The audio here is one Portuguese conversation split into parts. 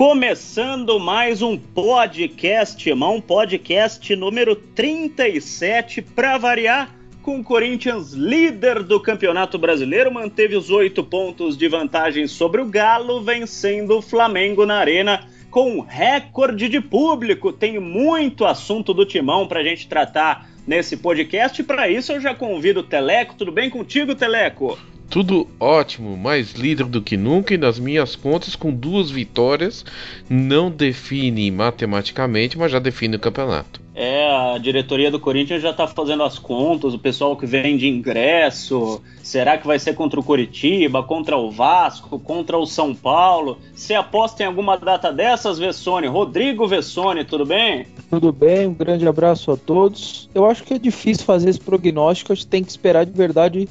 Começando mais um podcast, irmão, podcast número 37, para variar, com o Corinthians líder do Campeonato Brasileiro, manteve os 8 pontos de vantagem sobre o Galo, vencendo o Flamengo na Arena com recorde de público. Tem muito assunto do Timão para a gente tratar nesse podcast, para isso eu já convido o Teleco. Tudo bem contigo, Teleco? Tudo ótimo, mais líder do que nunca e nas minhas contas com 2 vitórias, não define matematicamente, mas já define o campeonato. A diretoria do Corinthians já está fazendo as contas, o pessoal que vende ingresso, será que vai ser contra o Coritiba, contra o Vasco, contra o São Paulo? Você aposta em alguma data dessas, Vessone? Rodrigo Vessone, tudo bem? Tudo bem, um grande abraço a todos. Eu acho que é difícil fazer esse prognóstico, a gente tem que esperar de verdade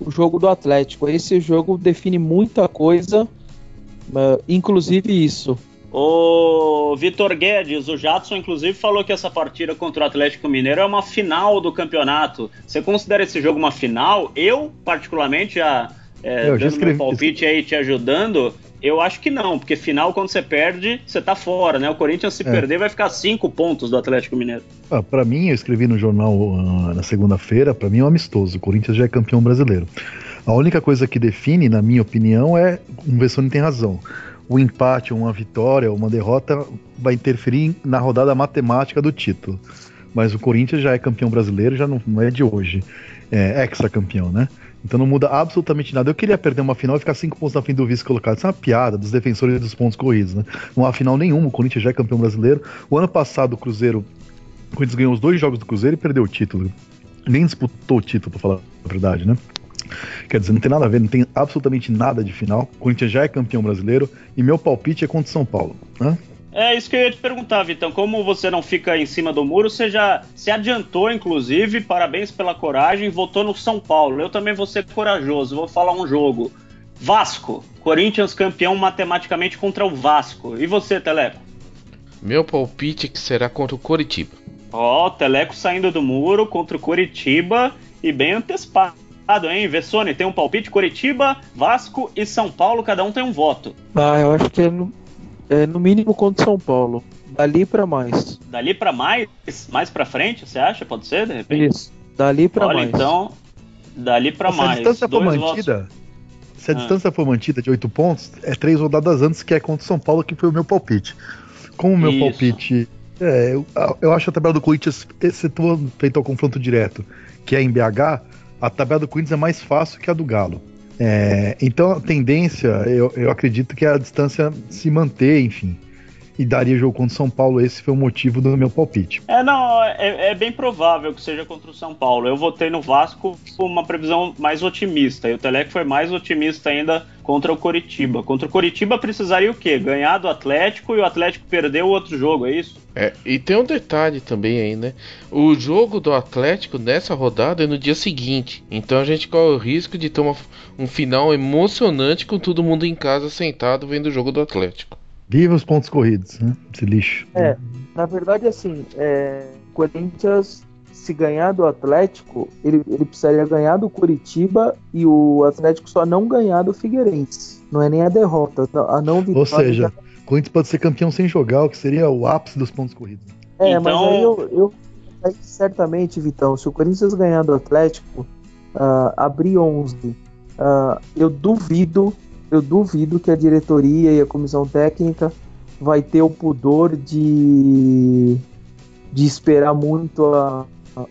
o jogo do Atlético. Esse jogo define muita coisa, inclusive isso. O Vitor Guedes, o Jadson, inclusive, falou que essa partida contra o Atlético Mineiro é uma final do campeonato. Você considera esse jogo uma final? Eu, particularmente, dando meu palpite aí, te ajudando, eu acho que não, porque final, quando você perde, você tá fora, né? O Corinthians, se perder, vai ficar 5 pontos do Atlético Mineiro. Pra mim, eu escrevi no jornal na segunda-feira, pra mim é um amistoso. O Corinthians já é campeão brasileiro. A única coisa que define, na minha opinião, o Vessone tem razão. O empate, uma vitória, uma derrota vai interferir na rodada matemática do título. Mas o Corinthians já é campeão brasileiro, já não é de hoje. É ex-campeão, né? Então não muda absolutamente nada. Eu queria perder uma final e ficar 5 pontos na frente do vice colocado. Isso é uma piada dos defensores dos pontos corridos, né? Não há final nenhuma, o Corinthians já é campeão brasileiro. O ano passado o Corinthians ganhou os 2 jogos do Cruzeiro e perdeu o título. Nem disputou o título, pra falar a verdade, né? Quer dizer, não tem nada a ver, não tem absolutamente nada de final. O Corinthians já é campeão brasileiro e meu palpite é contra o São Paulo, né? É isso que eu ia te perguntar, Vitão. Como você não fica em cima do muro, você já se adiantou, inclusive. Parabéns pela coragem. Votou no São Paulo. Eu também vou ser corajoso. Vou falar um jogo. Vasco. Corinthians campeão matematicamente contra o Vasco. E você, Teleco? Meu palpite é que será contra o Coritiba. Ó, Teleco saindo do muro contra o Coritiba e bem antecipado, hein? Vessone, tem um palpite? Coritiba, Vasco e São Paulo, cada um tem um voto. Eu acho que é no mínimo contra São Paulo. Dali pra mais. Dali pra mais? Mais pra frente, você acha? Pode ser, de repente? Isso, dali pra mais. Olha, então, dali pra mais. Se a distância for mantida, se a distância for mantida de 8 pontos, é 3 rodadas antes, que é contra o São Paulo, que foi o meu palpite. Como o meu palpite... eu acho a tabela do Corinthians, excetuando feito ao confronto direto, que é em BH, a tabela do Corinthians é mais fácil que a do Galo. Então a tendência, eu acredito que a distância se manter, enfim, e daria jogo contra o São Paulo. Esse foi o motivo do meu palpite. É bem provável que seja contra o São Paulo. Eu votei no Vasco com uma previsão mais otimista, e o Teleco foi mais otimista ainda contra o Coritiba. Contra o Coritiba precisaria o quê? Ganhar do Atlético, e o Atlético perdeu o outro jogo, é isso? E tem um detalhe também aí, né? O jogo do Atlético nessa rodada é no dia seguinte, então a gente corre o risco de ter um final emocionante com todo mundo em casa sentado vendo o jogo do Atlético. Viva os pontos corridos, né? Esse lixo. Na verdade, assim, Corinthians, se ganhar do Atlético, ele precisaria ganhar do Coritiba e o Atlético só não ganhar do Figueirense. Não é nem a derrota, a não vitória. Ou seja, o Corinthians pode ser campeão sem jogar, o que seria o ápice dos pontos corridos. Então... mas aí certamente, Vitão, se o Corinthians ganhar do Atlético, abrir 11, eu duvido que a diretoria e a comissão técnica vai ter o pudor de esperar muito.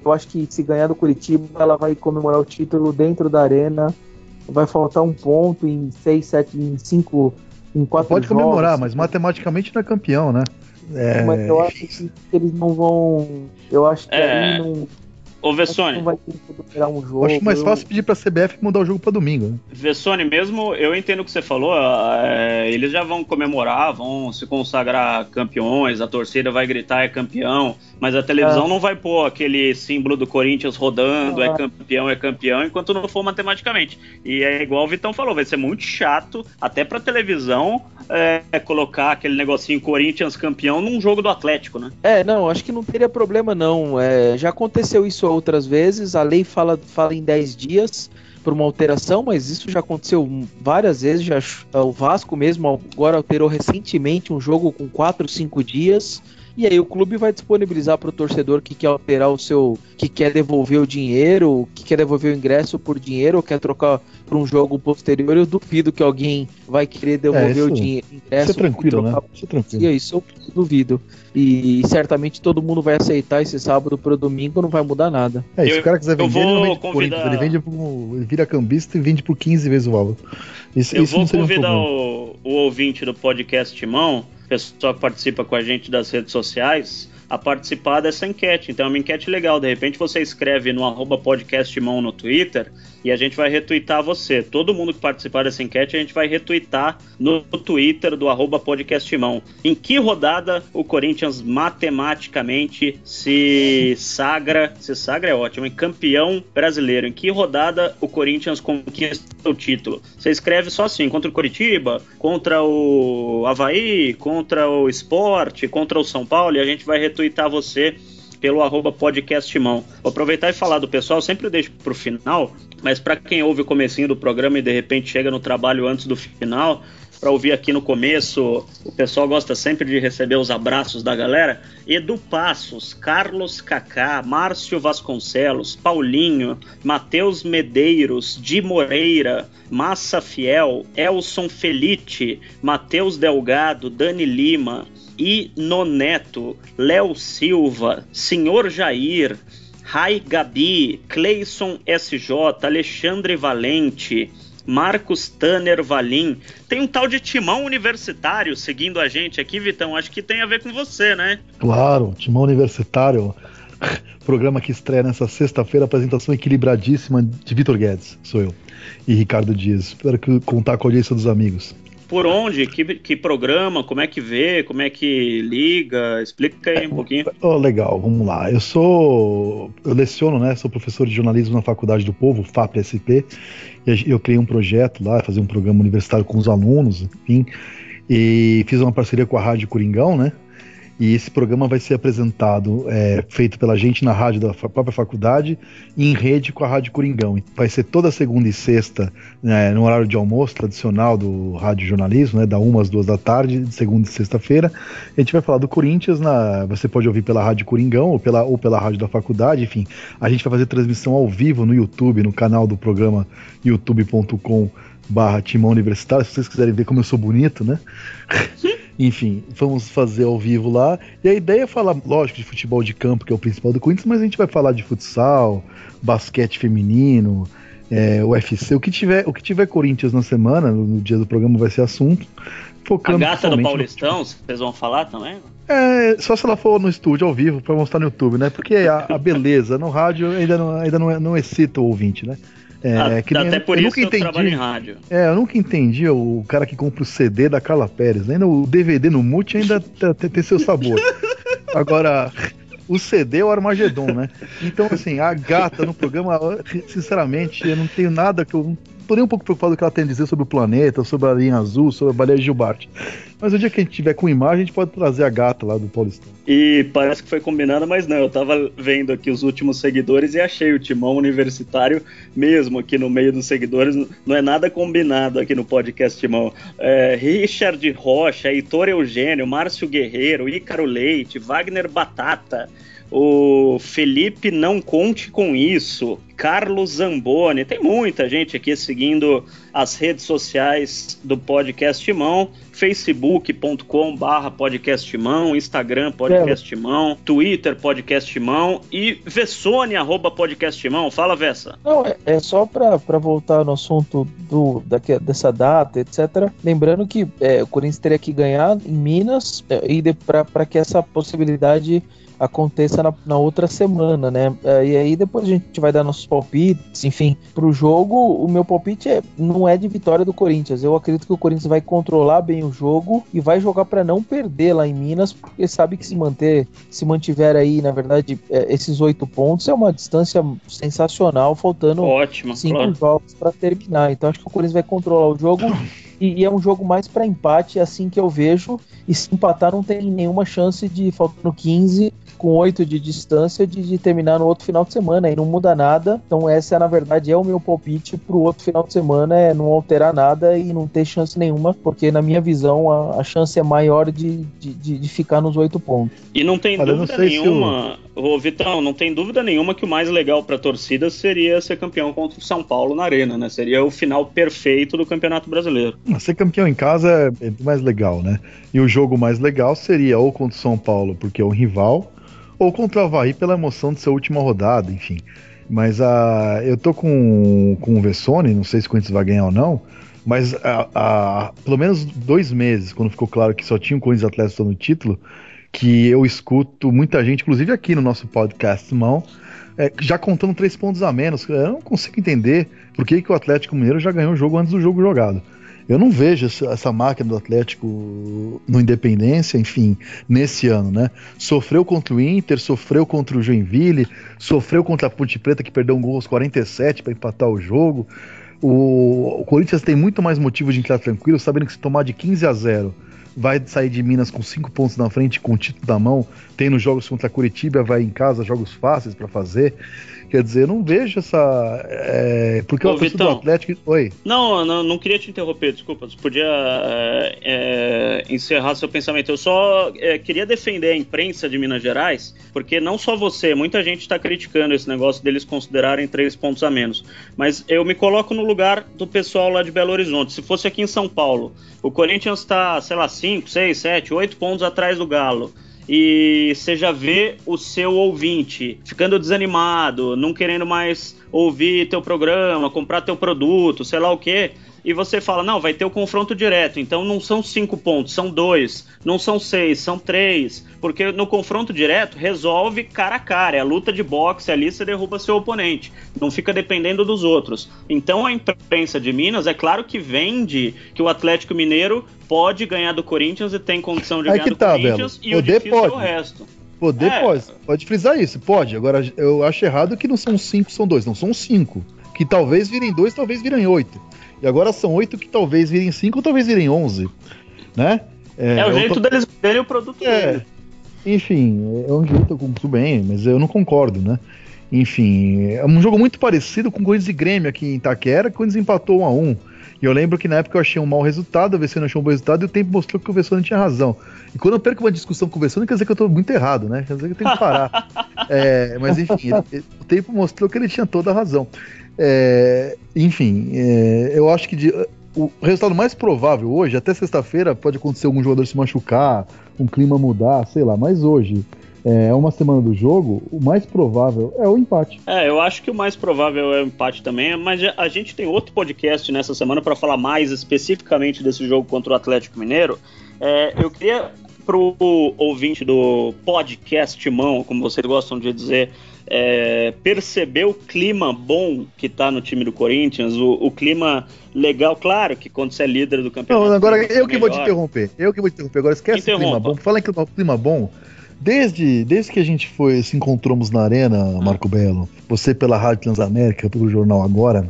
Eu acho que se ganhar do Coritiba, ela vai comemorar o título dentro da arena. Vai faltar um ponto em 6, 7, em 5, em 4 Pode jogos. comemorar, mas matematicamente não é campeão, né? Mas eu acho que eles não vão... Eu acho que aí não... Ô, Vessone, não vai ter que virar um jogo. Acho mais fácil pedir pra CBF mudar o jogo pra domingo, né? Vessone, mesmo eu entendo o que você falou, eles já vão comemorar, vão se consagrar campeões, a torcida vai gritar é campeão, mas a televisão não vai pôr aquele símbolo do Corinthians rodando, é campeão, enquanto não for matematicamente. E é igual o Vitão falou, vai ser muito chato, até pra televisão, colocar aquele negocinho Corinthians campeão num jogo do Atlético, né? Não, acho que não teria problema não. Já aconteceu isso outras vezes, a lei fala em 10 dias, por uma alteração, mas isso já aconteceu várias vezes. O Vasco mesmo agora alterou recentemente um jogo com 4, 5 dias. E aí o clube vai disponibilizar para o torcedor que quer alterar que quer devolver o dinheiro, que quer devolver o ingresso por dinheiro, ou quer trocar por um jogo posterior. Eu duvido que alguém vai querer devolver o dinheiro, ingresso. Isso é tranquilo, né? Isso é tranquilo. Isso eu duvido. E certamente todo mundo vai aceitar esse sábado para o domingo, não vai mudar nada. Se o cara quiser vender, ele não vende pro Corinthians, ele vira cambista e vende por 15 vezes o valor. Eu vou convidar o ouvinte do podcast Timão, pessoal que participa com a gente das redes sociais, a participar dessa enquete. Então é uma enquete legal. De repente você escreve no @podcastmão no Twitter e a gente vai retweetar você. Todo mundo que participar dessa enquete a gente vai retweetar no Twitter do @podcastmão. Em que rodada o Corinthians matematicamente se sagra é ótimo, em campeão brasileiro? Em que rodada o Corinthians conquista o título? Você escreve só assim: contra o Coritiba, contra o Avaí, contra o Sport, contra o São Paulo, e a gente vai retweetar você pelo @podcastmão. Vou aproveitar e falar do pessoal, eu sempre deixo pro final, mas para quem ouve o comecinho do programa e de repente chega no trabalho antes do final, para ouvir aqui no começo, o pessoal gosta sempre de receber os abraços da galera. Edu Passos, Carlos Kaká, Márcio Vasconcelos, Paulinho, Matheus Medeiros, Di Moreira, Massa Fiel, Elson Felite, Matheus Delgado, Dani Lima, e Noneto, Léo Silva, Senhor Jair, Rai Gabi, Cleison SJ, Alexandre Valente, Marcos Tanner Valim. Tem um tal de Timão Universitário seguindo a gente aqui, Vitão. Acho que tem a ver com você, né? Claro, Timão Universitário. Programa que estreia nessa sexta-feira, apresentação equilibradíssima de Vitor Guedes, sou eu, e Ricardo Dias. Espero contar com a audiência dos amigos. Por onde? Que programa? Como é que vê? Como é que liga? Explica aí um pouquinho. Legal, vamos lá. Eu leciono, né? Sou professor de jornalismo na Faculdade do Povo, FAP-SP, e eu criei um projeto lá, fazer um programa universitário com os alunos, enfim, e fiz uma parceria com a Rádio Coringão, né? E esse programa vai ser apresentado, feito pela gente na rádio da própria faculdade e em rede com a Rádio Coringão. Vai ser toda segunda e sexta, né, no horário de almoço tradicional do rádio jornalismo, né, da 1 às 2 da tarde, de segunda e sexta-feira. A gente vai falar do Corinthians, você pode ouvir pela Rádio Coringão ou pela rádio da faculdade, enfim. A gente vai fazer transmissão ao vivo no YouTube, no canal do programa youtube.com/Timão Universitário, se vocês quiserem ver como eu sou bonito, né? Enfim, vamos fazer ao vivo lá. E a ideia é falar, lógico, de futebol de campo, que é o principal do Corinthians, mas a gente vai falar de futsal, basquete feminino, UFC, o que tiver Corinthians na semana, no dia do programa vai ser assunto. Focando a gata do Paulistão, vocês vão falar também? Só se ela for no estúdio ao vivo para mostrar no YouTube, né? Porque a beleza no rádio ainda não excita o ouvinte, né? Até por isso eu trabalho em rádio. Eu nunca entendi o cara que compra o CD da Carla Pérez. Ainda o DVD no mute ainda tem seu sabor. Agora, o CD é o Armagedon, né? Então, assim, a gata no programa, sinceramente, eu não tenho nada que eu... Tô nem um pouco preocupado com o que ela tem a dizer sobre o planeta, sobre a linha azul, sobre a baleia Gilbarte. Mas o dia que a gente tiver com imagem, a gente pode trazer a gata lá do Paulistão. E parece que foi combinado, mas não. Eu tava vendo aqui os últimos seguidores e achei o Timão Universitário mesmo aqui no meio dos seguidores. Não é nada combinado aqui no podcast Timão. Richard Rocha, Heitor Eugênio, Márcio Guerreiro, Ícaro Leite, Wagner Batata, o Felipe Não Conte Com Isso, Carlos Zamboni, tem muita gente aqui seguindo as redes sociais do Podcast Timão, facebook.com/Podcast Timão, Instagram Podcast Timão, Twitter Podcast Timão e Vessone @Podcast Timão. Fala, Vessa. Não, é só para voltar no assunto dessa data, etc. Lembrando que o Corinthians teria que ganhar em Minas para que essa possibilidade aconteça na outra semana, né? E aí depois a gente vai dar nossos palpites, enfim, pro jogo. O meu palpite não é de vitória do Corinthians. Eu acredito que o Corinthians vai controlar bem o jogo e vai jogar para não perder lá em Minas, porque sabe que se mantiver aí, na verdade, esses 8 pontos é uma distância sensacional, faltando 5 jogos para terminar. Então acho que o Corinthians vai controlar o jogo. E é um jogo mais para empate, assim que eu vejo. E se empatar, não tem nenhuma chance de, faltando 15, com 8 de distância de terminar no outro final de semana, e não muda nada. Então essa, na verdade, é o meu palpite pro outro final de semana, é não alterar nada e não ter chance nenhuma, porque na minha visão a chance é maior de ficar nos 8 pontos. E não tem dúvida nenhuma, Vitão, não tem dúvida nenhuma que o mais legal pra torcida seria ser campeão contra o São Paulo na Arena, né? Seria o final perfeito do Campeonato Brasileiro. Ser campeão em casa é mais legal, né? E o jogo mais legal seria ou contra o São Paulo, porque é um rival, ou contra o Avaí pela emoção de ser a última rodada, enfim. Mas eu tô com o Vessone, não sei se o Corinthians vai ganhar ou não, mas pelo menos 2 meses, quando ficou claro que só tinha o Corinthians Atlético no título, que eu escuto muita gente, inclusive aqui no nosso podcast, já contando 3 pontos a menos. Eu não consigo entender por que o Atlético Mineiro já ganhou o jogo antes do jogo jogado. Eu não vejo essa máquina do Atlético no Independência, enfim, nesse ano, né? Sofreu contra o Inter, sofreu contra o Joinville, sofreu contra a Ponte Preta, que perdeu um gol aos 47 para empatar o jogo. O Corinthians tem muito mais motivo de entrar tranquilo, sabendo que se tomar de 15-0, vai sair de Minas com 5 pontos na frente, com o título na mão, tem nos jogos contra a Curitiba, vai em casa, jogos fáceis para fazer. Quer dizer, eu não vejo essa... porque o torcedor do Atlético... Oi? Não queria te interromper, desculpa. Você podia encerrar seu pensamento. Eu só queria defender a imprensa de Minas Gerais, porque não só você, muita gente está criticando esse negócio deles considerarem 3 pontos a menos. Mas eu me coloco no lugar do pessoal lá de Belo Horizonte. Se fosse aqui em São Paulo, o Corinthians está, 5, 6, 7, 8 pontos atrás do Galo. E você já vê o seu ouvinte ficando desanimado, não querendo mais ouvir teu programa, comprar teu produto, sei lá o quê. E você fala, não, vai ter o confronto direto, então não são 5 pontos, são 2, não são 6, são 3, porque no confronto direto resolve cara a cara, é a luta de boxe ali, você derruba seu oponente, não fica dependendo dos outros. Então a imprensa de Minas, é claro que vende que o Atlético Mineiro pode ganhar do Corinthians e tem condição de ganhar do Corinthians, Belo. E o difícil é o resto. Pode frisar isso, pode. Agora eu acho errado que não são 5, são 2, não são 5, que talvez virem 2, talvez virem 8. E agora são 8 que talvez virem 5 ou talvez virem 11, né? O jeito deles venderem o produto dele. Enfim, é um jeito, tudo bem, mas eu não concordo, né? Enfim, é um jogo muito parecido com o Corinthians e Grêmio aqui em Itaquera, que o Corinthians empatou 1-1. E eu lembro que na época eu achei um mau resultado, o Vessone achou um bom resultado, e o tempo mostrou que o Vessone tinha razão. E quando eu perco uma discussão com o Vessone, quer dizer que eu tô muito errado, né? Quer dizer que eu tenho que parar. Mas enfim, o tempo mostrou que ele tinha toda a razão. Eu acho que o resultado mais provável hoje, até sexta-feira, pode acontecer algum jogador se machucar, um clima mudar, sei lá, mas hoje, uma semana do jogo, o mais provável é o empate. Eu acho que o mais provável é o empate também, mas a gente tem outro podcast nessa semana para falar mais especificamente desse jogo contra o Atlético Mineiro. Eu queria, pro ouvinte do podcast Mão, como vocês gostam de dizer, perceber o clima bom que tá no time do Corinthians, o clima legal, claro que quando você é líder do campeonato... Não, agora eu que vou te interromper, agora esquece o clima bom, fala em clima bom. Desde que a gente se encontramos na Arena, Marco Belo, você pela Rádio Transamérica, pelo Jornal Agora,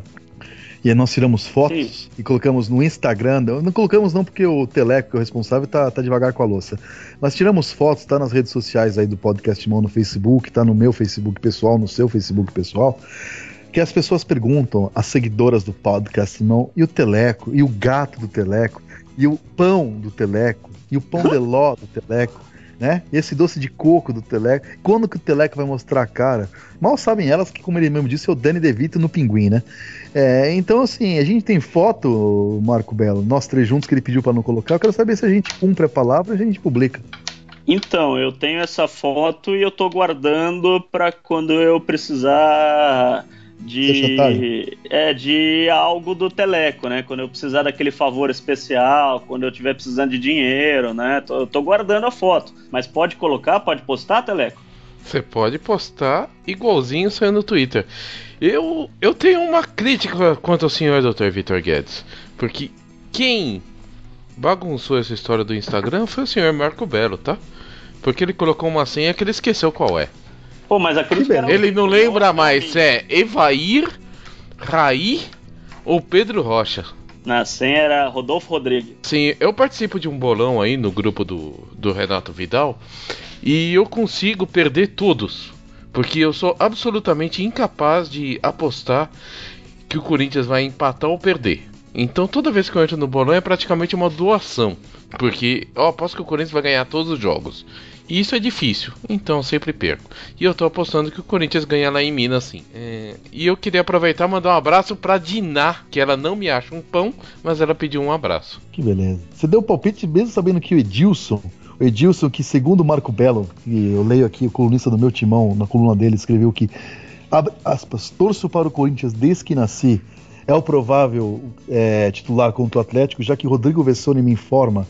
e aí nós tiramos fotos e colocamos no Instagram. Não colocamos não porque o Teleco, que é o responsável, tá devagar com a louça. Mas tiramos fotos, tá nas redes sociais aí do Podcast Mão, no Facebook, tá no meu Facebook pessoal, no seu Facebook pessoal, que as pessoas perguntam, as seguidoras do Podcast Mão, e o Teleco, e o gato do Teleco, e o pão do Teleco, e o pão de ló do Teleco, né? Esse doce de coco do Teleco. Quando que o Teleco vai mostrar a cara? Mal sabem elas que, como ele mesmo disse, é o Danny DeVito no Pinguim, né? Então, assim, a gente tem foto, Marco Belo, nós 3 juntos, que ele pediu pra não colocar. Eu quero saber se a gente cumpre a palavra e a gente publica. Então, eu tenho essa foto e eu tô guardando pra quando eu precisar de algo do Teleco, né? Quando eu precisar daquele favor especial, quando eu estiver precisando de dinheiro, né? Eu tô guardando a foto. Mas pode colocar, pode postar, Teleco? Você pode postar igualzinho saindo no Twitter. Eu tenho uma crítica quanto ao senhor Dr. Vitor Guedes, porque quem bagunçou essa história do Instagram foi o senhor Marco Belo, tá? Porque ele colocou uma senha que ele esqueceu qual é. Pô, mas a crítica era... Ele não lembra mais se é Evair, Raí ou Pedro Rocha. Na senha era Rodolfo Rodrigues. Sim, eu participo de um bolão aí no grupo do Renato Vidal. E eu consigo perder todos, porque eu sou absolutamente incapaz de apostar que o Corinthians vai empatar ou perder. Então toda vez que eu entro no bolão é praticamente uma doação, porque eu aposto que o Corinthians vai ganhar todos os jogos. E isso é difícil, então eu sempre perco. E eu tô apostando que o Corinthians ganha lá em Minas, sim. E eu queria aproveitar e mandar um abraço pra Diná, que ela não me acha um pão, mas ela pediu um abraço. Que beleza. Você deu palpite mesmo sabendo que o Edilson, que segundo o Marco Belo, e eu leio aqui o colunista do meu timão, na coluna dele, escreveu que, abre aspas, torço para o Corinthians desde que nasci, é o provável titular contra o Atlético, já que Rodrigo Vessone me informa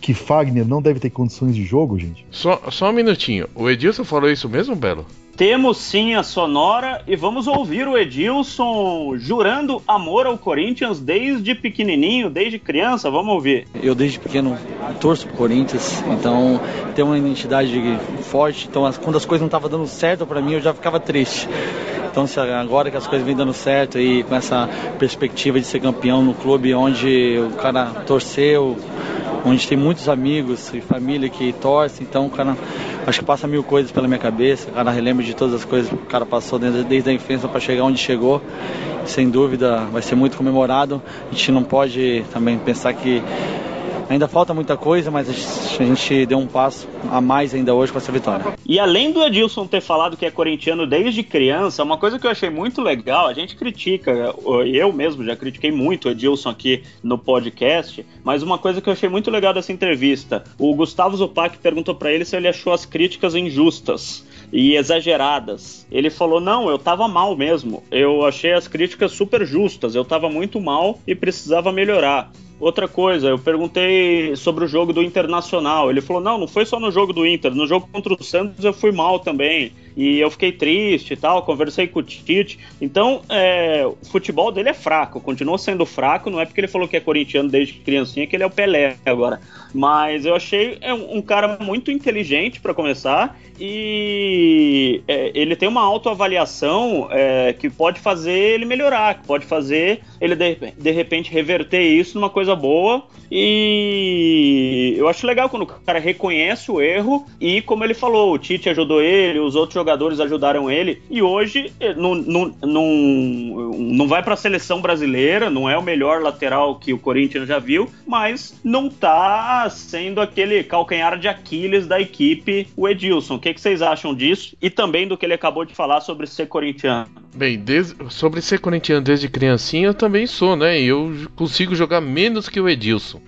que Fagner não deve ter condições de jogo, gente. Só um minutinho. O Edilson falou isso mesmo, Belo? Temos sim a sonora e vamos ouvir o Edilson jurando amor ao Corinthians desde pequenininho, desde criança. Vamos ouvir. Eu desde pequeno torço pro Corinthians, então tem uma identidade forte. Então quando as coisas não estavam dando certo pra mim, eu já ficava triste. Então agora que as coisas vêm dando certo e com essa perspectiva de ser campeão no clube onde o cara torceu, onde tem muitos amigos e família que torce, então o cara, acho que passa mil coisas pela minha cabeça, o cara relembra de todas as coisas que o cara passou desde a infância para chegar onde chegou. Sem dúvida vai ser muito comemorado. A gente não pode também pensar que ainda falta muita coisa, mas a gente deu um passo a mais ainda hoje com essa vitória. E além do Edilson ter falado que é corintiano desde criança, uma coisa que eu achei muito legal, a gente critica, eu mesmo já critiquei muito o Edilson aqui no podcast, mas uma coisa que eu achei muito legal dessa entrevista, o Gustavo Zupac perguntou pra ele se ele achou as críticas injustas e exageradas. Ele falou, não, eu tava mal mesmo, eu achei as críticas super justas, eu tava muito mal e precisava melhorar. Outra coisa, eu perguntei sobre o jogo do Internacional. Ele falou, não foi só no jogo do Inter. No jogo contra o Santos eu fui mal também. E eu fiquei triste e tal, conversei com o Tite. Então, o futebol dele é fraco, continua sendo fraco. Não é porque ele falou que é corintiano desde criancinha que ele é o Pelé agora. Mas eu achei um cara muito inteligente para começar. E ele tem uma autoavaliação que pode fazer ele melhorar, que pode fazer ele de repente reverter isso numa coisa boa. E eu acho legal quando o cara reconhece o erro e, como ele falou, o Tite ajudou ele, os outros jogadores ajudaram ele, e hoje não vai para a seleção brasileira, não é o melhor lateral que o Corinthians já viu, mas não tá sendo aquele calcanhar de Aquiles da equipe, o Edilson. O que vocês acham disso? E também do que ele acabou de falar sobre ser corintiano. Bem, sobre ser corintiano desde criancinha, eu também sou, né? Eu consigo jogar menos que o Edilson.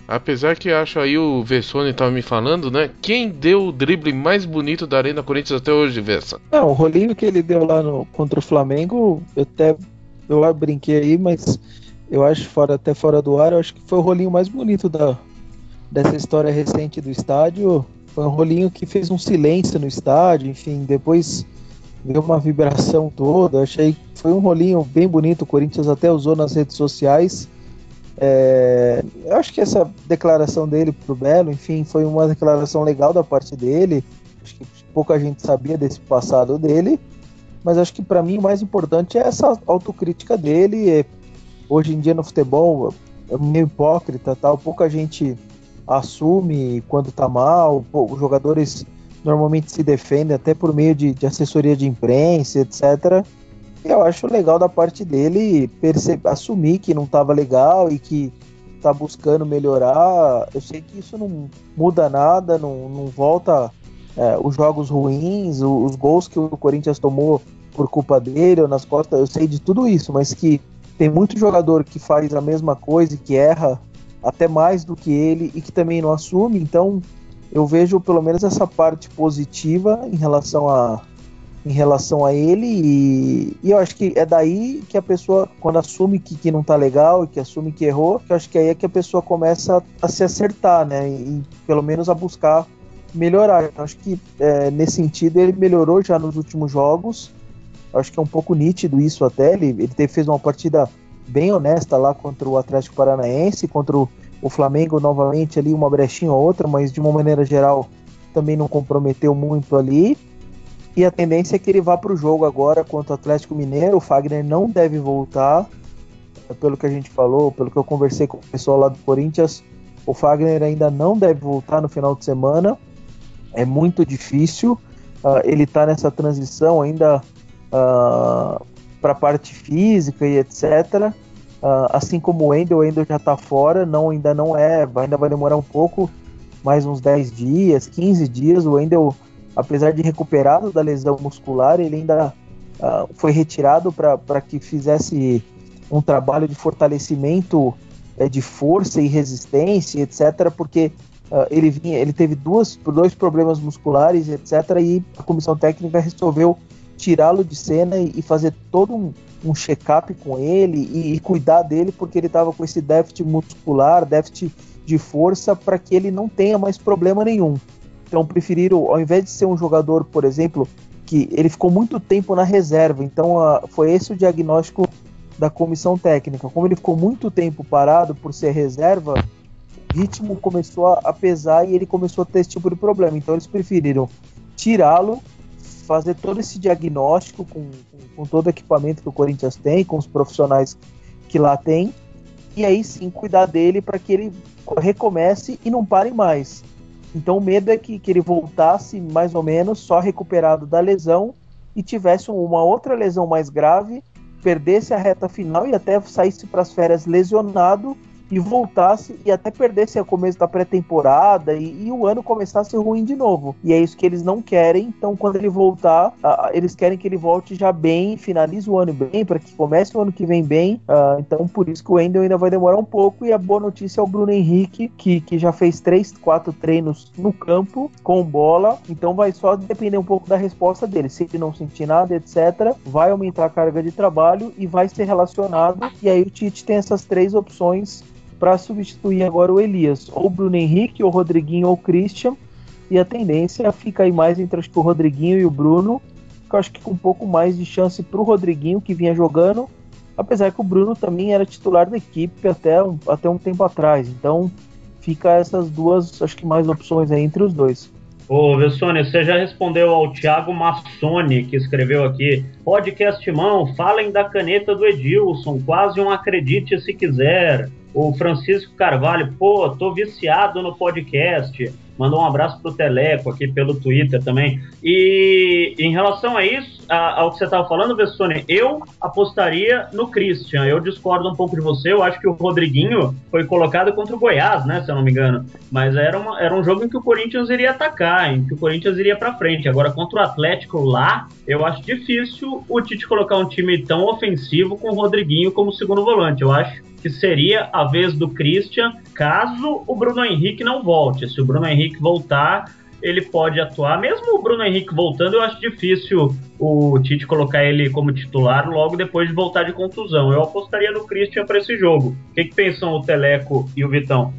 Apesar que eu acho aí o Vessone tava me falando, né? Quem deu o drible mais bonito da Arena Corinthians até hoje, Vessa? Não, o rolinho que ele deu lá contra o Flamengo, eu lá brinquei aí, mas eu acho, até fora do ar, eu acho que foi o rolinho mais bonito dessa história recente do estádio. Foi um rolinho que fez um silêncio no estádio, enfim, depois deu uma vibração toda. Achei que foi um rolinho bem bonito, o Corinthians até usou nas redes sociais. Eu acho que essa declaração dele pro Belo, enfim, foi uma declaração legal da parte dele. Acho que pouca gente sabia desse passado dele, mas acho que para mim o mais importante é essa autocrítica dele. Hoje em dia no futebol é meio hipócrita, tal, pouca gente assume quando tá mal, os jogadores normalmente se defendem até por meio de assessoria de imprensa, etc. Eu acho legal da parte dele assumir que não estava legal e que está buscando melhorar. Eu sei que isso não muda nada, não volta os jogos ruins, os gols que o Corinthians tomou por culpa dele ou nas costas, eu sei de tudo isso, mas que tem muito jogador que faz a mesma coisa e que erra até mais do que ele e que também não assume. Então eu vejo pelo menos essa parte positiva em relação a ele, e eu acho que é daí que a pessoa, quando assume que não tá legal e que assume que errou, eu acho que aí é que a pessoa começa a se acertar, né, e pelo menos a buscar melhorar. Eu acho que nesse sentido ele melhorou já nos últimos jogos. Eu acho que é um pouco nítido isso até, ele fez uma partida bem honesta lá contra o Atlético Paranaense, contra o Flamengo novamente ali, uma brechinha ou outra, mas de uma maneira geral também não comprometeu muito ali. E a tendência é que ele vá para o jogo agora contra o Atlético Mineiro. O Fagner não deve voltar, pelo que a gente falou, pelo que eu conversei com o pessoal lá do Corinthians, o Fagner ainda não deve voltar no final de semana. É muito difícil. Ele está nessa transição ainda para a parte física e etc. Assim como o Wendel já está fora, ainda vai demorar um pouco, mais uns 10 dias, 15 dias. O Wendel, apesar de recuperado da lesão muscular, ele ainda foi retirado para que fizesse um trabalho de fortalecimento de força e resistência, etc., porque ele teve dois problemas musculares, etc., e a comissão técnica resolveu tirá-lo de cena e fazer todo um check-up com ele e cuidar dele, porque ele estava com esse déficit muscular, déficit de força, para que ele não tenha mais problema nenhum. Então preferiram, ao invés de ser um jogador, por exemplo, que ele ficou muito tempo na reserva, então foi esse o diagnóstico da comissão técnica. Como ele ficou muito tempo parado por ser reserva, o ritmo começou a pesar e ele começou a ter esse tipo de problema. Então eles preferiram tirá-lo, fazer todo esse diagnóstico com todo o equipamento que o Corinthians tem, com os profissionais que lá tem, e aí sim cuidar dele para que ele recomece e não pare mais. Então o medo é que ele voltasse mais ou menos só recuperado da lesão e tivesse uma outra lesão mais grave, perdesse a reta final e até saísse para as férias lesionado e voltasse e até perdesse o começo da pré-temporada e o ano começasse ruim de novo. E é isso que eles não querem. Então quando ele voltar, eles querem que ele volte já bem, finalize o ano bem, para que comece o ano que vem bem. Então por isso que o Wendel ainda vai demorar um pouco. E a boa notícia é o Bruno Henrique, que já fez 3-4 treinos no campo com bola. Então vai só depender um pouco da resposta dele. Se ele não sentir nada, etc., vai aumentar a carga de trabalho e vai ser relacionado. E aí o Tite tem essas 3 opções para substituir agora o Elias, ou o Bruno Henrique, ou o Rodriguinho, ou o Christian, e a tendência fica aí mais entre acho que o Rodriguinho e o Bruno, que eu acho que com um pouco mais de chance para o Rodriguinho, que vinha jogando, apesar que o Bruno também era titular da equipe até um tempo atrás, então fica essas duas, acho que mais opções aí entre os dois. Ô, Vessone, você já respondeu ao Thiago Massoni, que escreveu aqui: podcast mão, falem da caneta do Edilson, quase um acredite se quiser. O Francisco Carvalho, tô viciado no podcast. Mandou um abraço pro Teleco aqui pelo Twitter também. E em relação a isso, ao que você estava falando, Vessone, eu apostaria no Christian. Eu discordo um pouco de você. Eu acho que o Rodriguinho foi colocado contra o Goiás, né, se eu não me engano. Mas era um jogo em que o Corinthians iria atacar, em que o Corinthians iria para frente. Agora, contra o Atlético lá, eu acho difícil o Tite colocar um time tão ofensivo com o Rodriguinho como segundo volante. Eu acho que seria a vez do Christian, caso o Bruno Henrique não volte. Se o Bruno Henrique voltar, ele pode atuar. Mesmo o Bruno Henrique voltando, eu acho difícil o Tite colocar ele como titular logo depois de voltar de contusão. Eu apostaria no Christian para esse jogo. O que pensam o Teleco e o Vitão?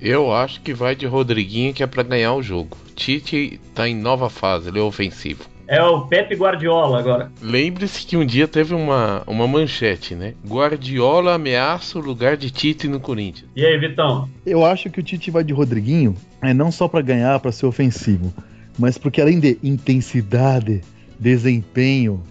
Eu acho que vai de Rodriguinho, que é para ganhar o jogo. Tite tá em nova fase, ele é ofensivo. É o Pepe Guardiola agora. Lembre-se que um dia teve uma manchete, né? Guardiola ameaça o lugar de Tite no Corinthians. E aí, Vitão? Eu acho que o Tite vai de Rodriguinho, não só para ganhar, para ser ofensivo, mas porque além de intensidade, desempenho,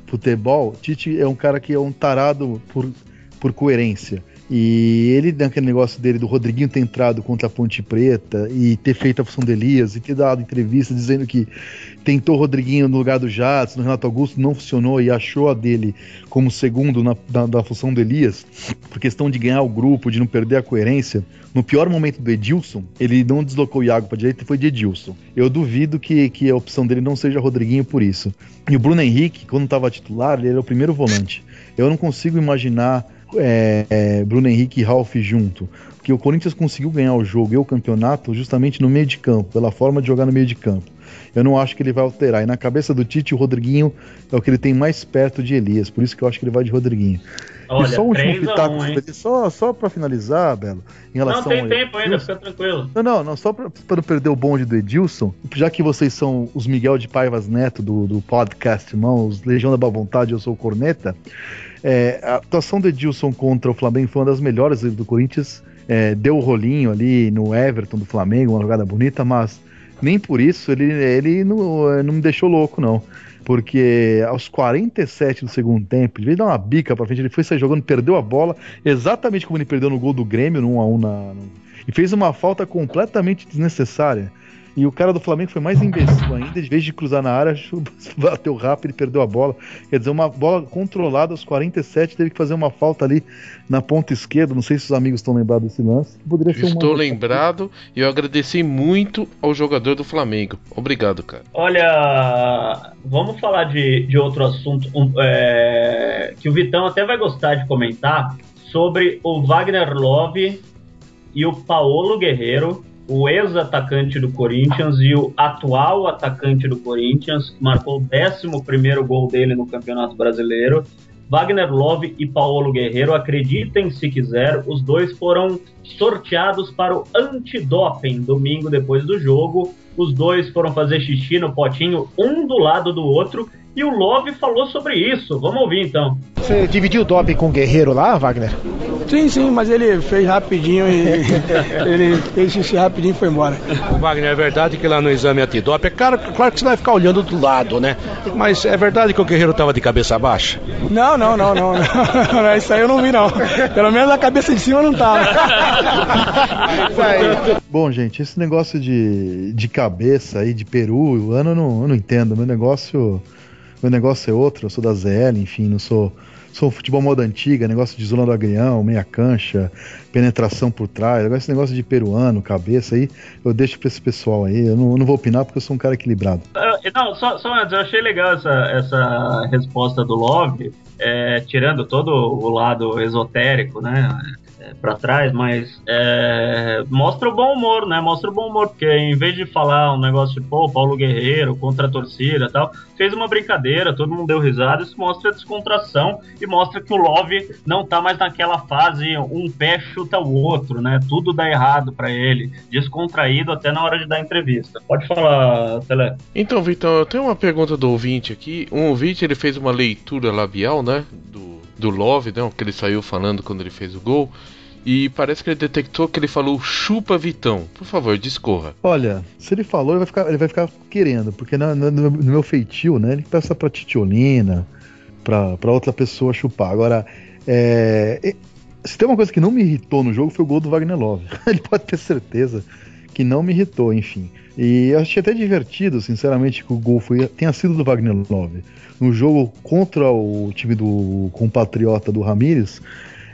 futebol, Tite é um cara que é um tarado por coerência. E ele, naquele negócio dele do Rodriguinho ter entrado contra a Ponte Preta e ter feito a função de Elias e ter dado entrevista dizendo que tentou o Rodriguinho no lugar do Jadson, no Renato Augusto, não funcionou e achou a dele como segundo da função do Elias, por questão de ganhar o grupo, de não perder a coerência. No pior momento do Edilson, ele não deslocou o Iago para a direita e foi de Edilson. Eu duvido que a opção dele não seja Rodriguinho por isso. E o Bruno Henrique, quando estava titular, ele era o primeiro volante. Eu não consigo imaginar Bruno Henrique e Ralf junto, porque o Corinthians conseguiu ganhar o jogo e o campeonato justamente no meio de campo, pela forma de jogar no meio de campo. Eu não acho que ele vai alterar, e na cabeça do Tite o Rodriguinho é o que ele tem mais perto de Elias, por isso que eu acho que ele vai de Rodriguinho. Olha, e só um último 3-1, pitaco, só pra finalizar, Belo, em relação não tem tempo ainda, fica tranquilo. Não, só pra não perder o bonde do Edilson, já que vocês são os Miguel de Paivas Neto do podcast, irmãos, Legião da Boa Vontade, eu sou o Corneta. A atuação do Edilson contra o Flamengo foi uma das melhores do Corinthians, deu o rolinho ali no Everton do Flamengo, uma jogada bonita, mas nem por isso ele não me deixou louco, não. Porque aos 47 do segundo tempo, ele veio dar uma bica pra frente, ele foi sair jogando, perdeu a bola, exatamente como ele perdeu no gol do Grêmio, no 1-1 e fez uma falta completamente desnecessária. E o cara do Flamengo foi mais imbecil ainda, de vez de cruzar na área, bateu rápido e perdeu a bola. Quer dizer, uma bola controlada aos 47, teve que fazer uma falta ali na ponta esquerda. Não sei se os amigos estão lembrados desse lance. Poderia ser Estou lembrado e eu agradeci muito ao jogador do Flamengo. Obrigado, cara. Olha, vamos falar de outro assunto que o Vitão até vai gostar de comentar, sobre o Wagner Love e o Paulo Guerreiro, o ex-atacante do Corinthians e o atual atacante do Corinthians, que marcou o 11º gol dele no Campeonato Brasileiro. Wagner Love e Paulo Guerreiro, acreditem se quiser, os dois foram sorteados para o antidoping domingo depois do jogo. Os dois foram fazer xixi no potinho, um do lado do outro, e o Love falou sobre isso. Vamos ouvir então. Você dividiu o doping com o Guerreiro lá, Wagner? Sim, mas ele fez rapidinho e ele fez xixi rapidinho e foi embora. Wagner, é verdade que lá no exame antidoping, claro que você vai ficar olhando do lado, né? Mas é verdade que o Guerreiro estava de cabeça baixa? Não. Isso aí eu não vi, não. Pelo menos a cabeça de cima não tava. Bom, gente, esse negócio de cabeça aí, de peru, eu não entendo. Meu negócio é outro, eu sou da ZL, enfim, não sou futebol moda antiga, negócio de zona do agrião, meia cancha, penetração por trás. Agora esse negócio de peruano, cabeça aí, eu deixo pra esse pessoal aí. Eu não vou opinar porque eu sou um cara equilibrado. Só antes, eu achei legal essa resposta do Love, tirando todo o lado esotérico, né? Pra trás, mas mostra o bom humor, né? Mostra o bom humor, porque em vez de falar um negócio de Paulo Guerreiro contra a torcida e tal, fez uma brincadeira, todo mundo deu risada. Isso mostra a descontração e mostra que o Love não tá mais naquela fase um pé chuta o outro, né? Tudo dá errado pra ele, descontraído até na hora de dar entrevista. Pode falar, Tele. Então, Vitão, eu tenho uma pergunta do ouvinte aqui. Um ouvinte, ele fez uma leitura labial, né? Do Love, né? O que ele saiu falando quando ele fez o gol. E parece que ele detectou que ele falou chupa Vitão. Por favor, discorra. Olha, se ele falou, ele vai ficar querendo, porque no meu feitio, né, ele peça pra titiolina, pra outra pessoa chupar. Agora, se tem uma coisa que não me irritou no jogo, foi o gol do Wagner Love. Ele pode ter certeza que não me irritou, enfim. E eu achei até divertido, sinceramente, que o gol tenha sido do Wagner Love. No jogo contra o time do compatriota do Ramírez,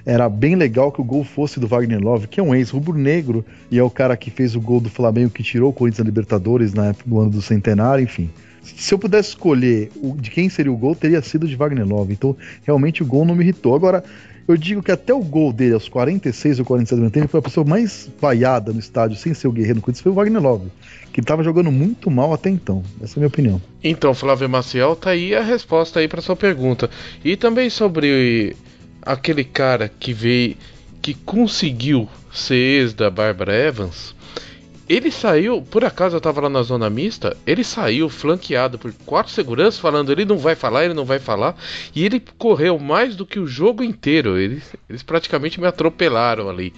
era bem legal que o gol fosse do Wagner Love, que é um ex-rubro-negro e é o cara que fez o gol do Flamengo, que tirou o Corinthians da Libertadores na época do ano do centenário, enfim. Se eu pudesse escolher de quem seria o gol, teria sido de Wagner Love. Então, realmente, o gol não me irritou. Agora, eu digo que até o gol dele, aos 46 ou 47 do tempo, foi a pessoa mais vaiada no estádio, sem ser o Guerreiro no Corinthians, foi o Wagner Love, que estava jogando muito mal até então. Essa é a minha opinião. Então, Flávio Maciel, tá aí a resposta aí para sua pergunta. E também sobre aquele cara que conseguiu ser ex da Bárbara Evans. Ele saiu, por acaso eu tava lá na zona mista, ele saiu flanqueado por 4 seguranças falando ele não vai falar, e ele correu mais do que o jogo inteiro. Eles praticamente me atropelaram ali.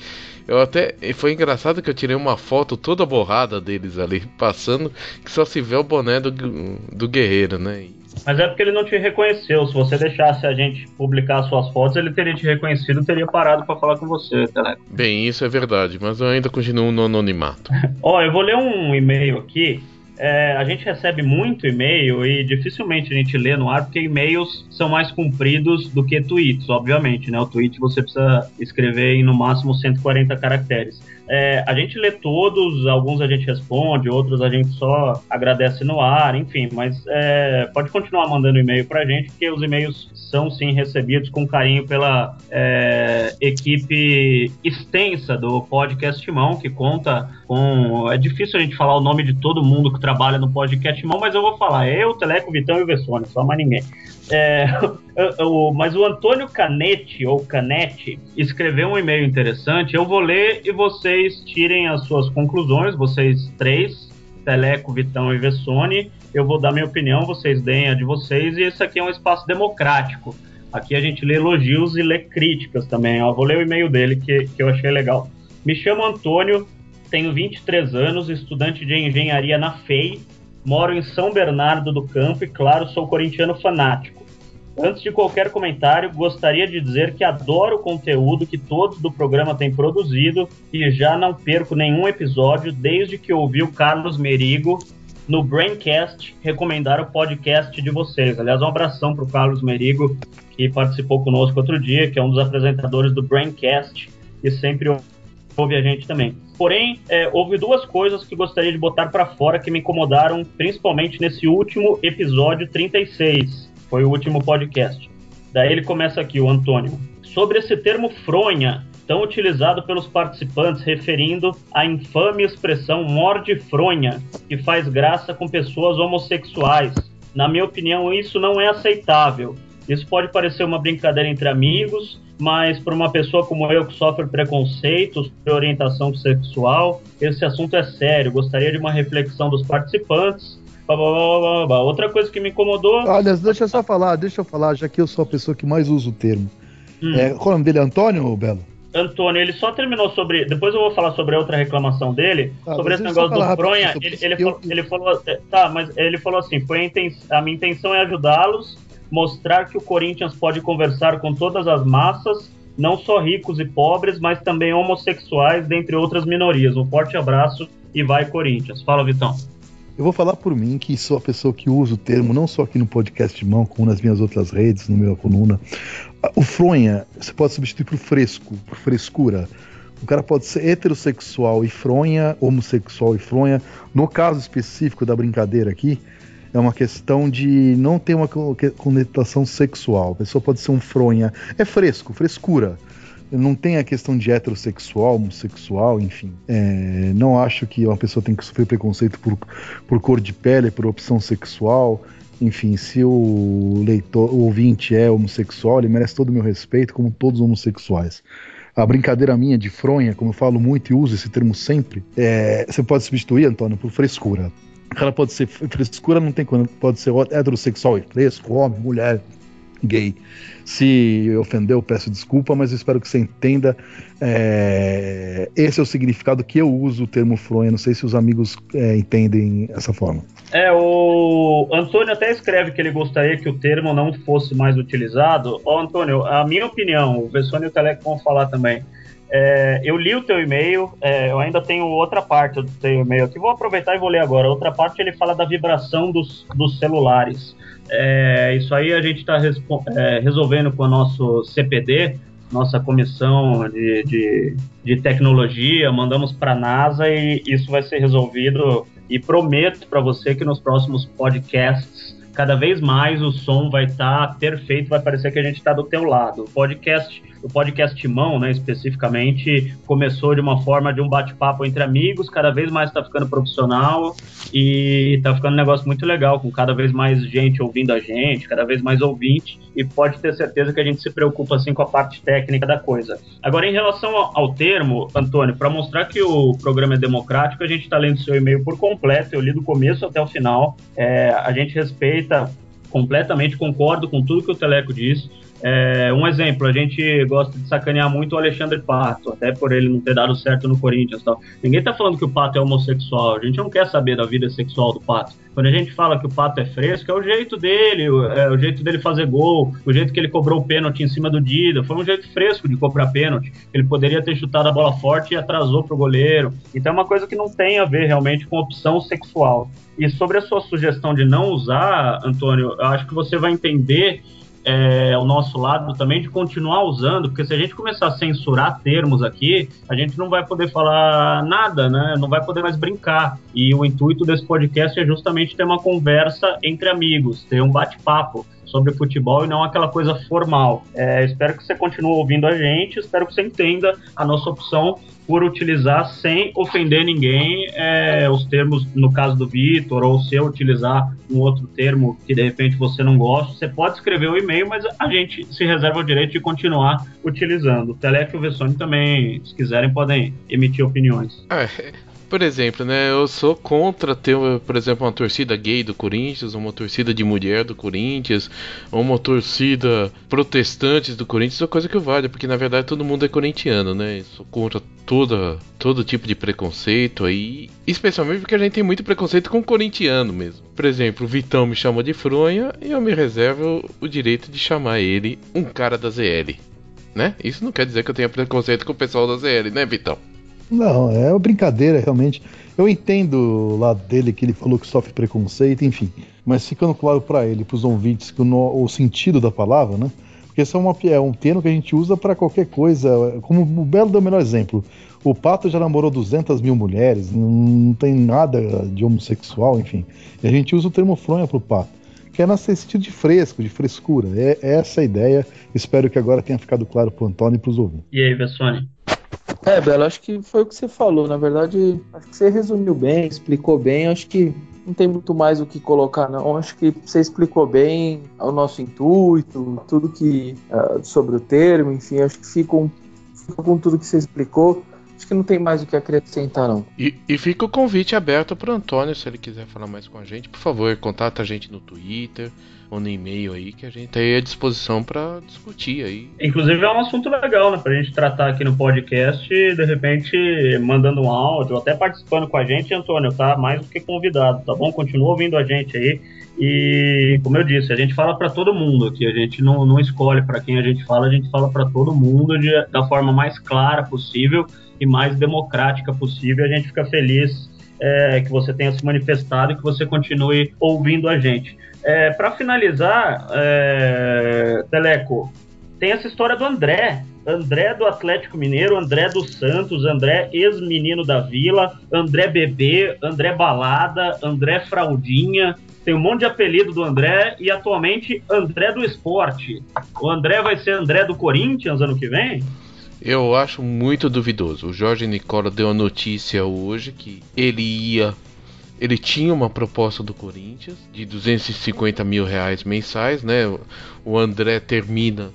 Foi engraçado que eu tirei uma foto toda borrada deles ali, passando, que só se vê o boné do Guerreiro, né? Mas é porque ele não te reconheceu. Se você deixasse a gente publicar suas fotos, ele teria te reconhecido e teria parado pra falar com você, Teleco. Bem, isso é verdade, mas eu ainda continuo no anonimato. Eu vou ler um e-mail aqui. A gente recebe muito e-mail e dificilmente a gente lê no ar, porque e-mails são mais compridos do que tweets, obviamente, né? O tweet você precisa escrever em no máximo 140 caracteres. A gente lê todos, alguns a gente responde, outros a gente só agradece no ar, enfim, mas pode continuar mandando e-mail pra gente, porque os e-mails são sim recebidos com carinho pela equipe extensa do Podcast Mão, que conta com... É difícil a gente falar o nome de todo mundo que trabalha no Podcast Mão, mas eu vou falar, eu, Teleco, Vitão e o Vessone, só mais ninguém. Mas o Antônio Canetti, ou Canetti, escreveu um e-mail interessante. Eu vou ler e vocês tirem as suas conclusões, vocês três, Teleco, Vitão e Vessone. Eu vou dar minha opinião, vocês deem a de vocês, e esse aqui é um espaço democrático. Aqui a gente lê elogios e lê críticas também. Eu vou ler o e-mail dele que eu achei legal. Me chamo Antônio, tenho 23 anos, estudante de engenharia na FEI, moro em São Bernardo do Campo e, claro, sou corintiano fanático. Antes de qualquer comentário, gostaria de dizer que adoro o conteúdo que todos do programa têm produzido e já não perco nenhum episódio desde que ouvi o Carlos Merigo no Braincast recomendar o podcast de vocês. Aliás, um abração para o Carlos Merigo, que participou conosco outro dia, que é um dos apresentadores do Braincast e sempre ouve a gente também. Porém, houve duas coisas que gostaria de botar para fora que me incomodaram, principalmente nesse último episódio 36. Foi o último podcast. Daí ele começa aqui, o Antônio. Sobre esse termo fronha, tão utilizado pelos participantes, referindo à infame expressão morde fronha, que faz graça com pessoas homossexuais. Na minha opinião, isso não é aceitável. Isso pode parecer uma brincadeira entre amigos, mas para uma pessoa como eu que sofre preconceitos por orientação sexual, esse assunto é sério. Gostaria de uma reflexão dos participantes. Outra coisa que me incomodou... Olha, deixa eu falar, já que eu sou a pessoa que mais usa o termo. Qual é o nome dele? Antônio ou Belo? Antônio, ele só terminou sobre... Depois eu vou falar sobre outra reclamação dele, sobre esse negócio do fronha. Ele falou... Tá, mas ele falou assim, a minha intenção é ajudá-los, mostrar que o Corinthians pode conversar com todas as massas, não só ricos e pobres, mas também homossexuais, dentre outras minorias. Um forte abraço e vai Corinthians. Fala, Vitão. Eu vou falar por mim, que sou a pessoa que usa o termo, não só aqui no podcast de mão, como nas minhas outras redes, no meu coluna. O fronha, você pode substituir por fresco, por frescura. O cara pode ser heterossexual e fronha, homossexual e fronha. No caso específico da brincadeira aqui, é uma questão de não ter uma conotação sexual. A pessoa pode ser um fronha. É fresco, frescura. Não tem a questão de heterossexual, homossexual, enfim. Não acho que uma pessoa tem que sofrer preconceito por cor de pele, por opção sexual. Enfim, se o ouvinte é homossexual, ele merece todo o meu respeito, como todos os homossexuais. A brincadeira minha de fronha, como eu falo muito e uso esse termo sempre, você pode substituir, Antônio, por frescura. O cara pode ser frescura, não tem quando, pode ser heterossexual e fresco, homem, mulher, gay. Se ofendeu, peço desculpa, mas eu espero que você entenda. Esse é o significado que eu uso o termo fronha. Não sei se os amigos entendem essa forma. O Antônio até escreve que ele gostaria que o termo não fosse mais utilizado. Antônio, a minha opinião, o Vessone e o Teleco vão falar também. Eu li o teu e-mail, eu ainda tenho outra parte do teu e-mail aqui, vou aproveitar e vou ler agora. Outra parte ele fala da vibração dos celulares. Isso aí a gente está resolvendo com o nosso CPD, nossa comissão de tecnologia, mandamos para a NASA e isso vai ser resolvido, e prometo para você que nos próximos podcasts cada vez mais o som vai estar perfeito, vai parecer que a gente está do teu lado. O podcast Mão, né, especificamente, começou de uma forma de um bate-papo entre amigos, cada vez mais está ficando profissional e está ficando um negócio muito legal, com cada vez mais gente ouvindo a gente, cada vez mais ouvinte, e pode ter certeza que a gente se preocupa assim com a parte técnica da coisa. Agora, em relação ao termo, Antônio, para mostrar que o programa é democrático, a gente está lendo seu e-mail por completo, eu li do começo até o final, a gente respeita completamente, concordo com tudo que o Teleco disse. Um exemplo, a gente gosta de sacanear muito o Alexandre Pato, até por ele não ter dado certo no Corinthians e tal. Ninguém tá falando que o Pato é homossexual, a gente não quer saber da vida sexual do Pato. Quando a gente fala que o Pato é fresco, é o jeito dele, o jeito dele fazer gol, o jeito que ele cobrou o pênalti em cima do Dida, foi um jeito fresco de cobrar pênalti. Ele poderia ter chutado a bola forte e atrasou pro goleiro. Então é uma coisa que não tem a ver realmente com opção sexual. E sobre a sua sugestão de não usar, Antônio, eu acho que você vai entender o nosso lado também de continuar usando, porque se a gente começar a censurar termos aqui, a gente não vai poder falar nada, né? Não vai poder mais brincar. E o intuito desse podcast é justamente ter uma conversa entre amigos, ter um bate-papo sobre futebol e não aquela coisa formal. Espero que você continue ouvindo a gente, espero que você entenda a nossa opção por utilizar sem ofender ninguém os termos, no caso do Vitor, ou se eu utilizar um outro termo que de repente você não gosta, você pode escrever o e-mail, mas a gente se reserva o direito de continuar utilizando. O Teleco e o Vessone também, se quiserem, podem emitir opiniões. por exemplo, né, eu sou contra ter, por exemplo, uma torcida gay do Corinthians, uma torcida de mulher do Corinthians, ou uma torcida protestantes do Corinthians, é coisa que eu valho, porque na verdade todo mundo é corintiano, né? Eu sou contra todo tipo de preconceito aí, especialmente porque a gente tem muito preconceito com o corintiano mesmo. Por exemplo, o Vitão me chamou de fronha e eu me reservo o direito de chamar ele um cara da ZL, né? Isso não quer dizer que eu tenha preconceito com o pessoal da ZL, né, Vitão? Não, é uma brincadeira, realmente. Eu entendo o lado dele, que ele falou que sofre preconceito, enfim. Mas ficando claro para ele, para os ouvintes, que o sentido da palavra, né? Porque isso é um termo que a gente usa para qualquer coisa. Como o Belo deu o melhor exemplo. O Pato já namorou 200 mil mulheres, não tem nada de homossexual, enfim. E a gente usa o termo fronha pro Pato, que é nesse sentido de fresco, de frescura. É essa a ideia. Espero que agora tenha ficado claro pro Antônio e pros ouvintes. E aí, Bessone? Belo, acho que foi o que você falou. Na verdade, acho que você resumiu bem, explicou bem. Acho que não tem muito mais o que colocar, não. Acho que você explicou bem o nosso intuito, tudo que sobre o termo, enfim. Acho que fica com tudo que você explicou. Acho que não tem mais o que acrescentar, não. E fica o convite aberto para o Antônio, se ele quiser falar mais com a gente. Por favor, contata a gente no Twitter ou no e-mail aí, que a gente tá aí à disposição para discutir aí. Inclusive é um assunto legal, né, pra gente tratar aqui no podcast, de repente mandando um áudio, até participando com a gente. Antônio, tá mais do que convidado, tá bom? Continua ouvindo a gente aí. E, como eu disse, a gente fala para todo mundo aqui, a gente não escolhe para quem a gente fala para todo mundo da forma mais clara possível e mais democrática possível. A gente fica feliz que você tenha se manifestado e que você continue ouvindo a gente. Para finalizar, Teleco, tem essa história do André do Atlético Mineiro, André do Santos, André ex-menino da Vila, André Bebê, André Balada, André Fraldinha. Tem um monte de apelido do André e atualmente André do Esporte. O André vai ser André do Corinthians ano que vem? Eu acho muito duvidoso. O Jorge Nicola deu a notícia hoje que ele tinha uma proposta do Corinthians de R$250 mil mensais, né? O André termina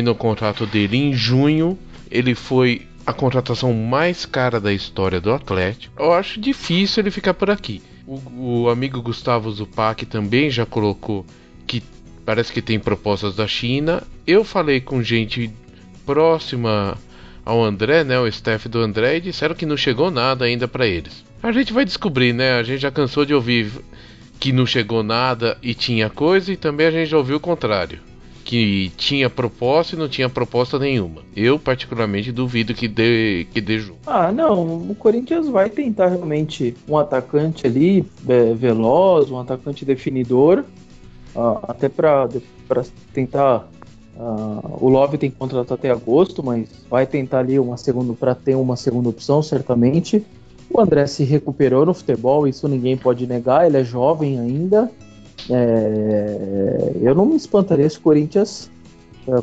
o contrato dele em junho. Ele foi a contratação mais cara da história do Atlético. Eu acho difícil ele ficar por aqui. O amigo Gustavo Zupac também já colocou que parece que tem propostas da China. Eu falei com gente próxima ao André, né, o staff do André, e disseram que não chegou nada ainda para eles. A gente vai descobrir, né? A gente já cansou de ouvir que não chegou nada e tinha coisa, e também a gente já ouviu o contrário, que tinha proposta e não tinha proposta nenhuma. Eu particularmente duvido que dê jogo. Não, o Corinthians vai tentar realmente um atacante ali veloz, um atacante definidor, até para tentar. O Love tem contrato até agosto, mas vai tentar ali para ter uma segunda opção, certamente. O André se recuperou no futebol, isso ninguém pode negar, ele é jovem ainda. Eu não me espantaria se o Corinthians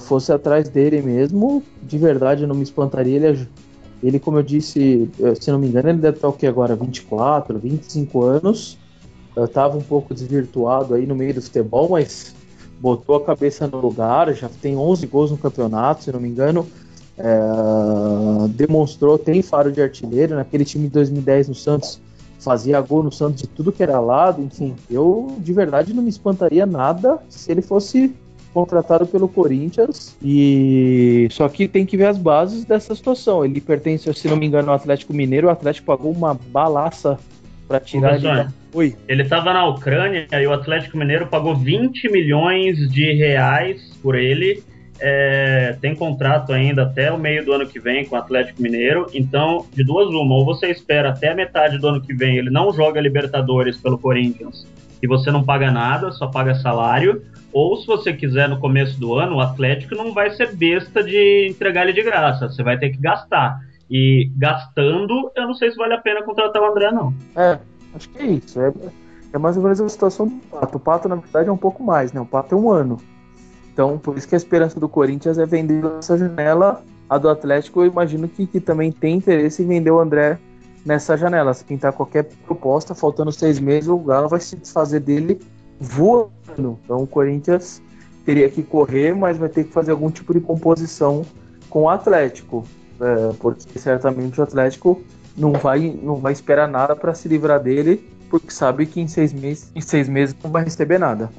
fosse atrás dele mesmo. De verdade, eu não me espantaria. Ele, como eu disse, se não me engano, ele deve estar o que agora? 24, 25 anos. Estava um pouco desvirtuado aí no meio do futebol, mas botou a cabeça no lugar. Já tem 11 gols no campeonato, se não me engano. Demonstrou, tem faro de artilheiro. Naquele time de 2010 no Santos, fazia gol no Santos de tudo que era lado. Enfim, eu de verdade não me espantaria nada se ele fosse contratado pelo Corinthians. E só que tem que ver as bases dessa situação. Ele pertence, se não me engano, ao Atlético Mineiro. O Atlético pagou uma balaça para tirar ele da... Oi. Ele estava na Ucrânia e o Atlético Mineiro pagou 20 milhões de reais por ele. Tem contrato ainda até o meio do ano que vem com o Atlético Mineiro. Então, de duas uma, ou você espera até a metade do ano que vem, ele não joga Libertadores pelo Corinthians e você não paga nada, só paga salário, ou se você quiser no começo do ano, o Atlético não vai ser besta de entregar ele de graça, você vai ter que gastar. E gastando, eu não sei se vale a pena contratar o André, não. Acho que é isso. É mais ou menos a situação do Pato. O Pato, na verdade, é um pouco mais, né? O Pato é um ano. Então, por isso que a esperança do Corinthians é vender essa janela. A do Atlético, eu imagino que também tem interesse em vender o André nessa janela. Se pintar qualquer proposta, faltando 6 meses, o Galo vai se desfazer dele voando. Então, o Corinthians teria que correr, mas vai ter que fazer algum tipo de composição com o Atlético. Porque certamente o Atlético não vai esperar nada para se livrar dele, porque sabe que em 6 meses não vai receber nada.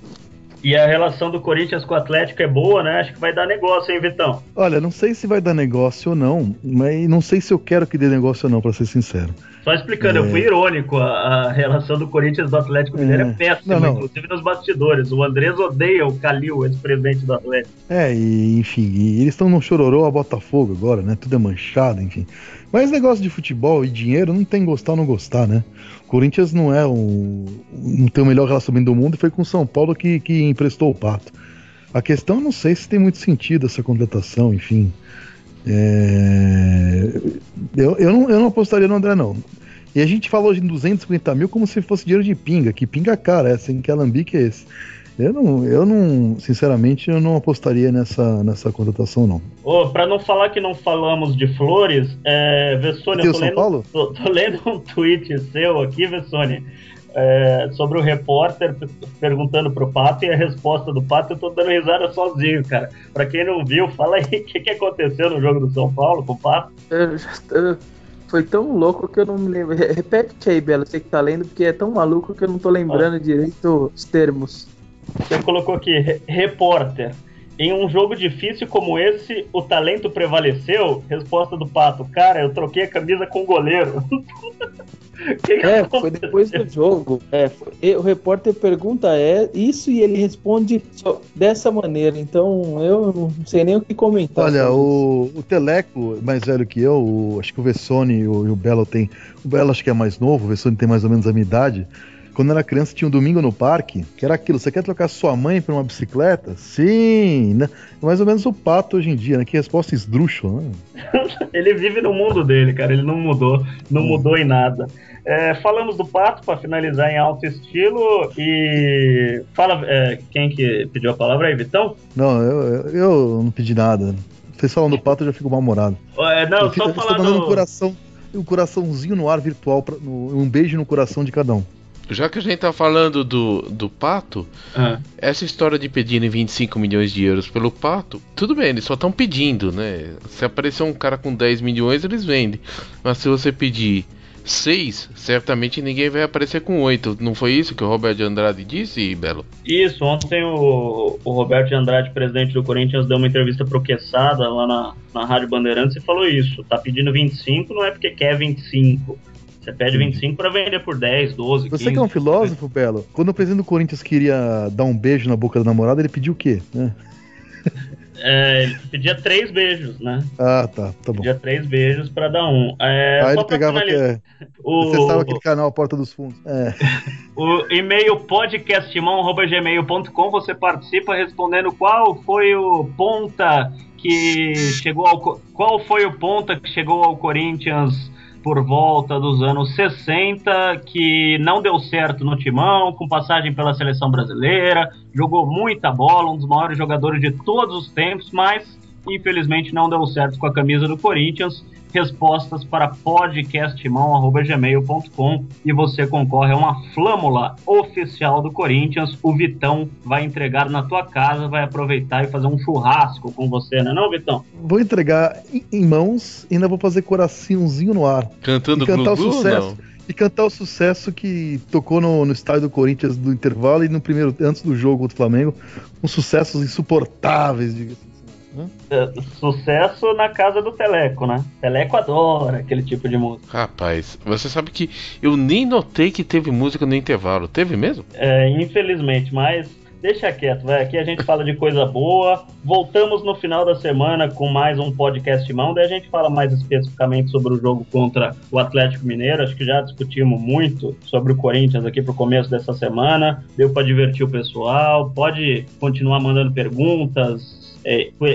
E a relação do Corinthians com o Atlético é boa, né? Acho que vai dar negócio, hein, Vitão? Olha, não sei se vai dar negócio ou não, mas não sei se eu quero que dê negócio ou não, pra ser sincero. Só explicando, eu fui irônico, a relação do Corinthians e do Atlético Mineiro é péssima, inclusive nos bastidores. O Andrés odeia o Calil, ex-presidente do Atlético. Enfim, eles estão no chororô a Botafogo agora, né? Tudo é manchado, enfim. Mas negócio de futebol e dinheiro não tem gostar ou não gostar, né? O Corinthians não tem o melhor relacionamento do mundo e foi com o São Paulo que emprestou o Pato. A questão, eu não sei se tem muito sentido essa contratação, enfim. Eu não apostaria no André, não. E a gente falou de 250 mil como se fosse dinheiro de pinga, que pinga cara é essa, que alambique é esse. Eu não, sinceramente, eu não apostaria nessa contratação, não. Pra não falar que não falamos de flores, Vessone, eu tô lendo um tweet seu aqui, Vessone, sobre o repórter perguntando pro Pato, e a resposta do Pato eu tô dando risada sozinho, cara. Pra quem não viu, fala aí o que aconteceu no jogo do São Paulo com o Pato. Foi tão louco que eu não me lembro. Repete aí, Belo, você que tá lendo, porque é tão maluco que eu não tô lembrando direito os termos. Você colocou aqui, repórter. Em um jogo difícil como esse, o talento prevaleceu? Resposta do Pato. Cara, eu troquei a camisa com o goleiro. Foi depois do jogo. O repórter pergunta isso e ele responde dessa maneira. Então eu não sei nem o que comentar. Olha, o Teleco, mais velho que eu, acho que o Vessone e o Belo tem. O Belo acho que é mais novo, o Vessone tem mais ou menos a minha idade. Quando eu era criança tinha um domingo no parque, que era aquilo, você quer trocar sua mãe por uma bicicleta? Sim, né? Mais ou menos o Pato hoje em dia, né? Que resposta esdrúxula, né? Ele vive no mundo dele, cara, ele não mudou em nada. Falamos do Pato para finalizar em alto estilo e fala, quem que pediu a palavra aí, Vitão? Não, eu não pedi nada. Vocês falam do Pato, eu já fico mal-humorado. Só falando... mandando um coraçãozinho no ar virtual, um beijo no coração de cada um. Já que a gente tá falando do Pato, essa história de pedirem 25 milhões de euros pelo Pato, tudo bem, eles só estão pedindo, né? Se aparecer um cara com 10 milhões, eles vendem. Mas se você pedir 6, certamente ninguém vai aparecer com 8. Não foi isso que o Roberto de Andrade disse, Belo? Isso, ontem o Roberto de Andrade, presidente do Corinthians, deu uma entrevista pro Quesada lá na Rádio Bandeirantes e falou isso. Tá pedindo 25, não é porque quer 25. Você pede 25 para vender por 10, 12, 15. Você que é um filósofo, Belo, quando o presidente do Corinthians queria dar um beijo na boca da namorada, ele pediu o quê? Né? Ele pedia 3 beijos, né? Ah, tá bom. Pedia 3 beijos para dar um. Aí ele pegava acessava aquele canal Porta dos Fundos. O e-mail podcastmão@gmail.com, você participa respondendo qual foi o ponta que chegou ao Corinthians por volta dos anos 60, que não deu certo no Timão, com passagem pela seleção brasileira, jogou muita bola, um dos maiores jogadores de todos os tempos, mas infelizmente não deu certo com a camisa do Corinthians. Respostas para podcastmão@gmail.com e você concorre a uma flâmula oficial do Corinthians. O Vitão vai entregar na tua casa, vai aproveitar e fazer um churrasco com você, não é não, Vitão? Vou entregar em mãos e ainda vou fazer coraçãozinho no ar. Cantando cantar Glu-Glu, o sucesso. não? E cantar o sucesso que tocou no estádio do Corinthians do intervalo e antes do jogo contra o Flamengo. Uns sucessos insuportáveis, diga-se. Sucesso na casa do Teleco, né? Teleco adora aquele tipo de música. Rapaz, você sabe que eu nem notei que teve música no intervalo. Teve mesmo? Infelizmente, mas deixa quieto, vai. Aqui a gente fala de coisa boa. Voltamos no final da semana com mais um podcast mão. Daí a gente fala mais especificamente sobre o jogo contra o Atlético Mineiro. Acho que já discutimos muito sobre o Corinthians aqui pro começo dessa semana. Deu para divertir o pessoal. Pode continuar mandando perguntas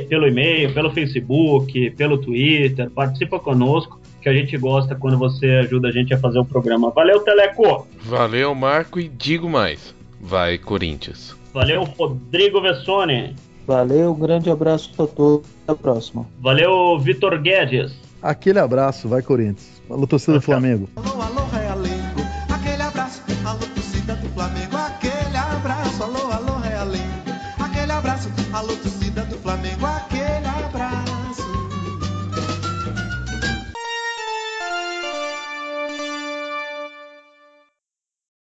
pelo e-mail, pelo Facebook, pelo Twitter. Participa conosco, que a gente gosta quando você ajuda a gente a fazer o programa. Valeu, Teleco! Valeu, Marco, e digo mais. Vai, Corinthians! Valeu, Rodrigo Vessone! Valeu, um grande abraço a todos, até a próxima. Valeu, Vitor Guedes! Aquele abraço, vai, Corinthians! Alô, torcida do Flamengo! Alô, alô, Realengo! Aquele abraço, alô, torcida do Flamengo! Aquele abraço, alô, alô, Realengo! Aquele abraço, alô, torcida do Flamengo! Aquele abraço!